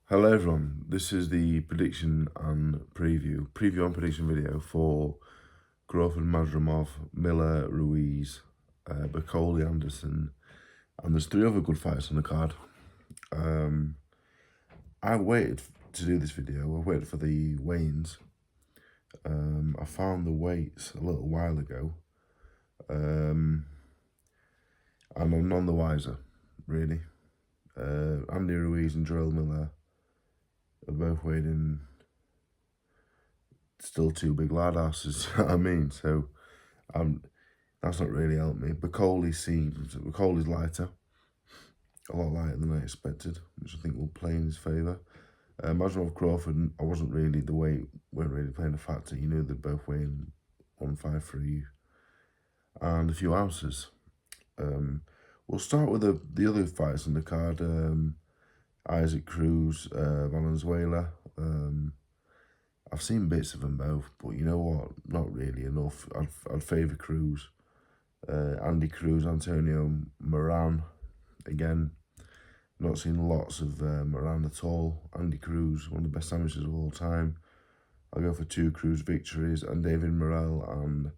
Hello everyone, this is the prediction and preview and prediction video for Crawford-Madrimov, Miller, Ruiz, Bakole, Anderson, and there's 3 other good fights on the card. I waited to do this video, I waited for the weigh-ins. I found the weights a little while ago, and I'm none the wiser, really. Andy Ruiz and Joel Miller are both weighed in still 2 big lard asses, you know what I mean? So that's not really helped me. Bakole's lighter, a lot lighter than I expected, which I think will play in his favour. Madrimov Crawford, I wasn't really, the weight weren't really playing a factor. You knew they'd both weigh in 153 and a few ounces. We'll start with the other fights on the card. Isaac Cruz, Valenzuela. I've seen bits of them both, but you know what? Not really enough. I'd favour Cruz. Andy Cruz, Antonio Moran. Again, not seen lots of Moran at all. Andy Cruz, one of the best amateurs of all time. I'll go for 2 Cruz victories, and David Morel and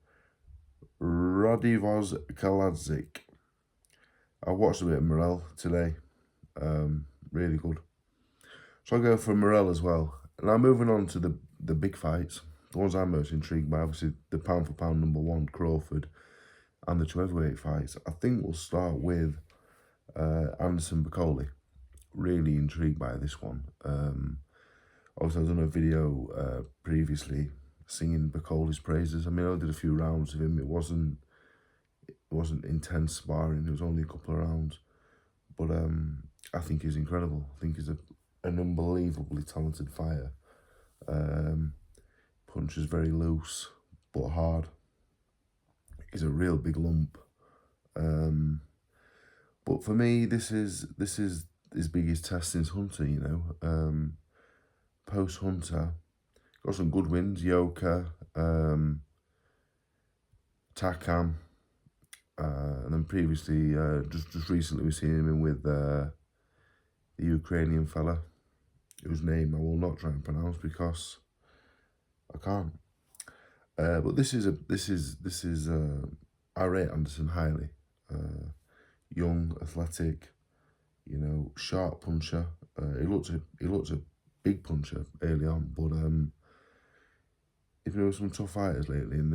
Radivoz Kaladzik. I watched a bit of Morel today. Really good. So I'll go for Morel as well. Now moving on to the big fights, the ones I'm most intrigued by, obviously the pound for pound #1, Crawford, and the 2 heavyweight fights. I think we'll start with Anderson-Bakole. Really intrigued by this one. Obviously I've done a video previously singing Bakole's praises. I mean, I did a few rounds of him. It wasn't intense sparring. It was only a couple of rounds. But I think he's incredible. I think he's an unbelievably talented fighter. Punches very loose but hard. He's a real big lump. But for me, this is his biggest test since Hunter. You know, post Hunter, got some good wins. Yoka, Takam, and then previously, just recently, we've seen him in with the Ukrainian fella, whose name I will not try and pronounce because I can't. But I rate Anderson highly. Young, athletic, you know, sharp puncher. He looked a big puncher early on, but if there were some tough fighters lately, and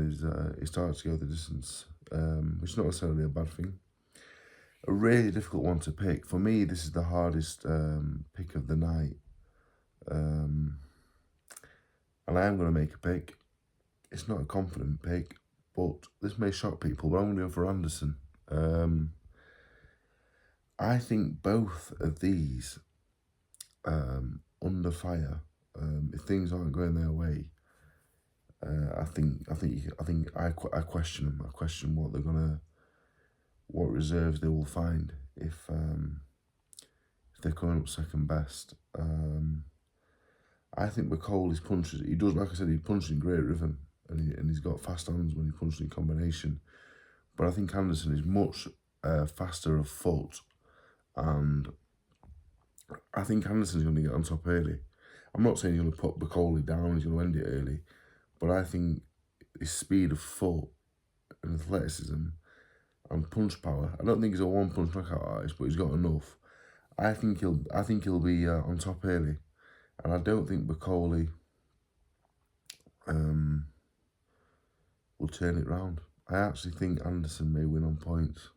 he started to go the distance, which is not necessarily a bad thing. A really difficult one to pick. For me, this is the hardest pick of the night. And I am going to make a pick. It's not a confident pick, but this may shock people, but I'm going to go for Anderson. I think both of these under fire. If things aren't going their way, I question them. I question what reserves they will find if they're coming up second best. I think Bakole's punches, he does, like I said, he punches in great rhythm, and he's got fast hands when he punches in combination. But I think Anderson is much faster of foot, and I think Anderson's going to get on top early. I'm not saying he's going to put Bakole down, he's going to end it early, but I think his speed of foot and athleticism and punch power, I don't think he's a one-punch knockout artist, but he's got enough. I think he'll be on top early, and I don't think Bakole will turn it round. I actually think Anderson may win on points,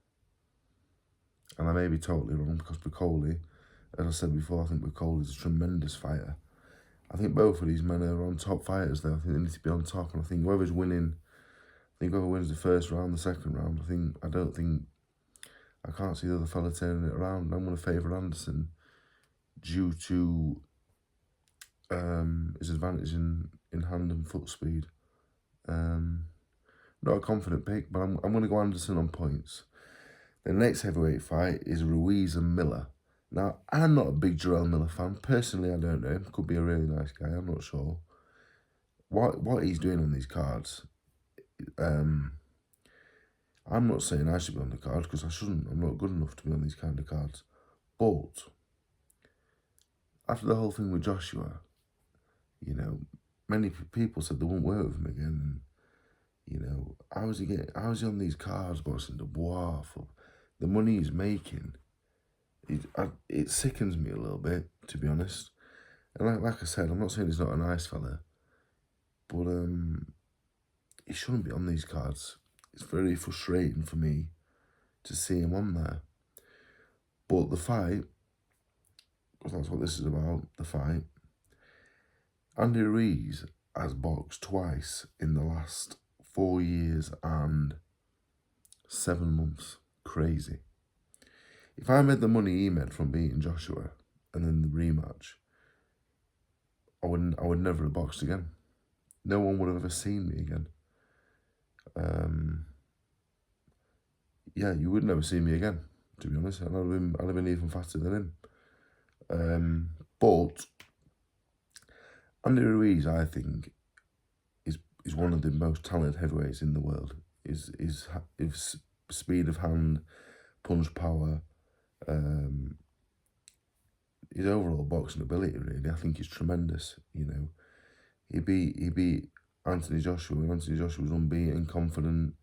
and I may be totally wrong because Bakole, as I said before, I think Bakole is a tremendous fighter. I think both of these men are on top fighters though. I think they need to be on top, and I think whoever's winning, I think whoever wins the first round, the second round, I can't see the other fella turning it around. I'm going to favour Anderson due to his advantage in hand and foot speed. Not a confident pick, but I'm going to go Anderson on points. The next heavyweight fight is Ruiz and Miller. Now, I'm not a big Joel Miller fan. Personally, I don't know him. Could be a really nice guy. I'm not sure. What he's doing on these cards, I'm not saying I should be on the card because I shouldn't. I'm not good enough to be on these kind of cards. But after the whole thing with Joshua, you know, many people said they wouldn't work with him again. And, you know, how is he on these cards boxing Dubois for the money he's making? It sickens me a little bit, to be honest. And like I said, I'm not saying he's not a nice fella, but he shouldn't be on these cards. It's very frustrating for me to see him on there. But the fight, because that's what this is about, the fight, Andy Ruiz has boxed twice in the last 4 years and 7 months. Crazy. If I made the money he made from beating Joshua and then the rematch, I would never have boxed again. No one would have ever seen me again. Yeah, you would never see me again, to be honest. I'd have been even faster than him. But Andy Ruiz, I think, is one of the most talented heavyweights in the world. His speed of hand, punch power, his overall boxing ability, really, I think is tremendous. You know, he beat Anthony Joshua, and Anthony Joshua was unbeaten, confident.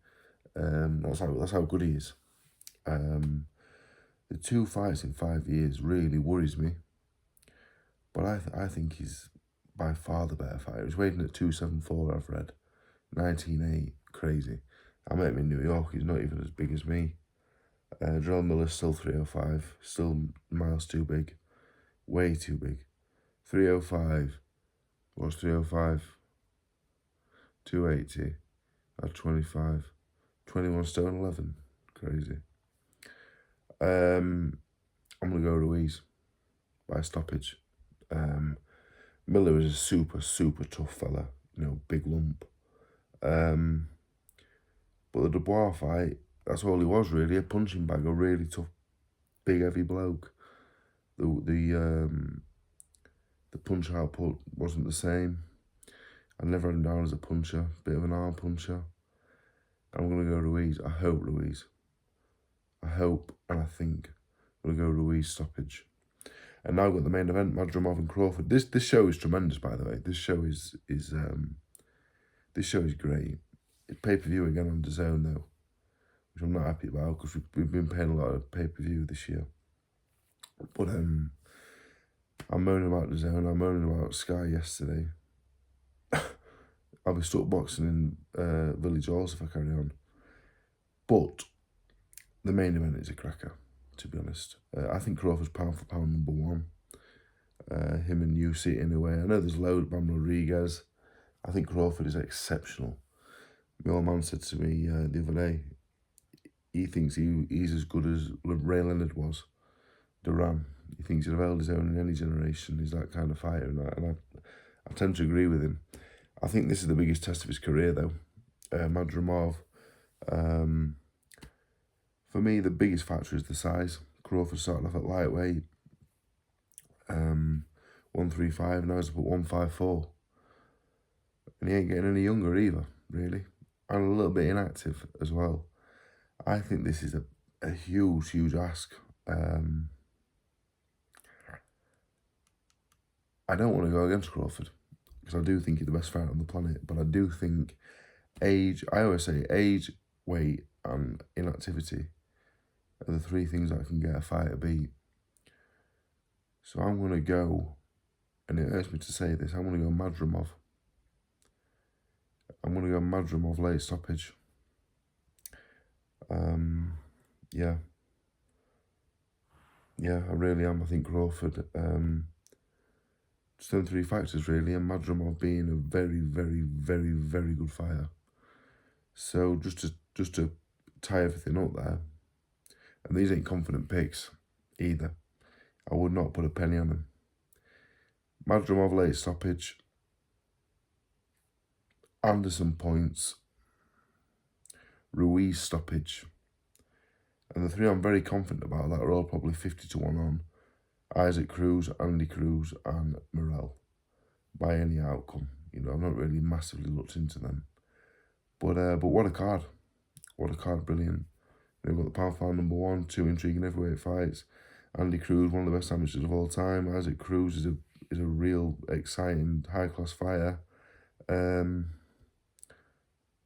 That's how good he is. The 2 fights in 5 years really worries me. But I think he's by far the better fighter. He's weighing at 274, I've read. 19.8, crazy. I met him in New York, he's not even as big as me. Ruiz-Miller's still 305, still miles too big. Way too big. 305, what's 305? 280, at 25. 21 stone 11, crazy. I'm going to go Ruiz by stoppage. Miller is a super, super tough fella, you know, big lump. But the Dubois fight, that's all he was really, a punching bag, a really tough, big, heavy bloke. The punch output wasn't the same. I never had him down as a puncher, bit of an arm puncher. I'm going to go Ruiz. I hope Ruiz. I hope and I think I'm going to go Ruiz stoppage. And now I've got the main event, Madrimov and Crawford. This show is tremendous, by the way. This show is great. It's pay-per-view again on DAZN though, which I'm not happy about because we've been paying a lot of pay-per-view this year. But I'm moaning about DAZN. I'm moaning about Sky yesterday. I'll be stuck boxing in Village Halls if I carry on. But the main event is a cracker, to be honest. I think Crawford's pound for pound #1. Him and Usyk in a way. I know there's loads, Bam Rodriguez. I think Crawford is exceptional. My old man said to me the other day, he thinks he's as good as Ray Leonard was, Duran. He thinks he'd have held his own in any generation. He's that kind of fighter, and I tend to agree with him. I think this is the biggest test of his career, though. Madrimov. For me, the biggest factor is the size. Crawford starting off at lightweight, 135, now he's up at 154. And he ain't getting any younger either, really. And a little bit inactive as well. I think this is a huge, huge ask. I don't want to go against Crawford, because I do think he's the best fighter on the planet. But I do think age, I always say age, weight, and inactivity are the 3 things that can get a fighter beat. So I'm going to go, and it hurts me to say this, I'm going to go Madrimov. I'm going to go Madrimov late stoppage. Yeah. Yeah, I really am. I think Crawford, just them 3 factors really, and Madrimov being a very, very, very, very good fighter. So just to tie everything up there, and these ain't confident picks either. I would not put a penny on them. Madrimov late stoppage. Anderson points. Ruiz stoppage. And the 3 I'm very confident about that are all probably 50-1 on. Isaac Cruz, Andy Cruz, and Morel. By any outcome. You know, I've not really massively looked into them. But what a card. What a card, brilliant. We've got the pound for pound #1, 2 intriguing heavyweight fights. Andy Cruz, one of the best amateurs of all time. Isaac Cruz is a real exciting, high-class fighter.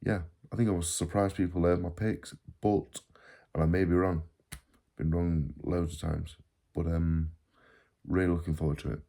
Yeah, I think I was surprised people heard my picks, but, and I may be wrong, been wrong loads of times, but really looking forward to it.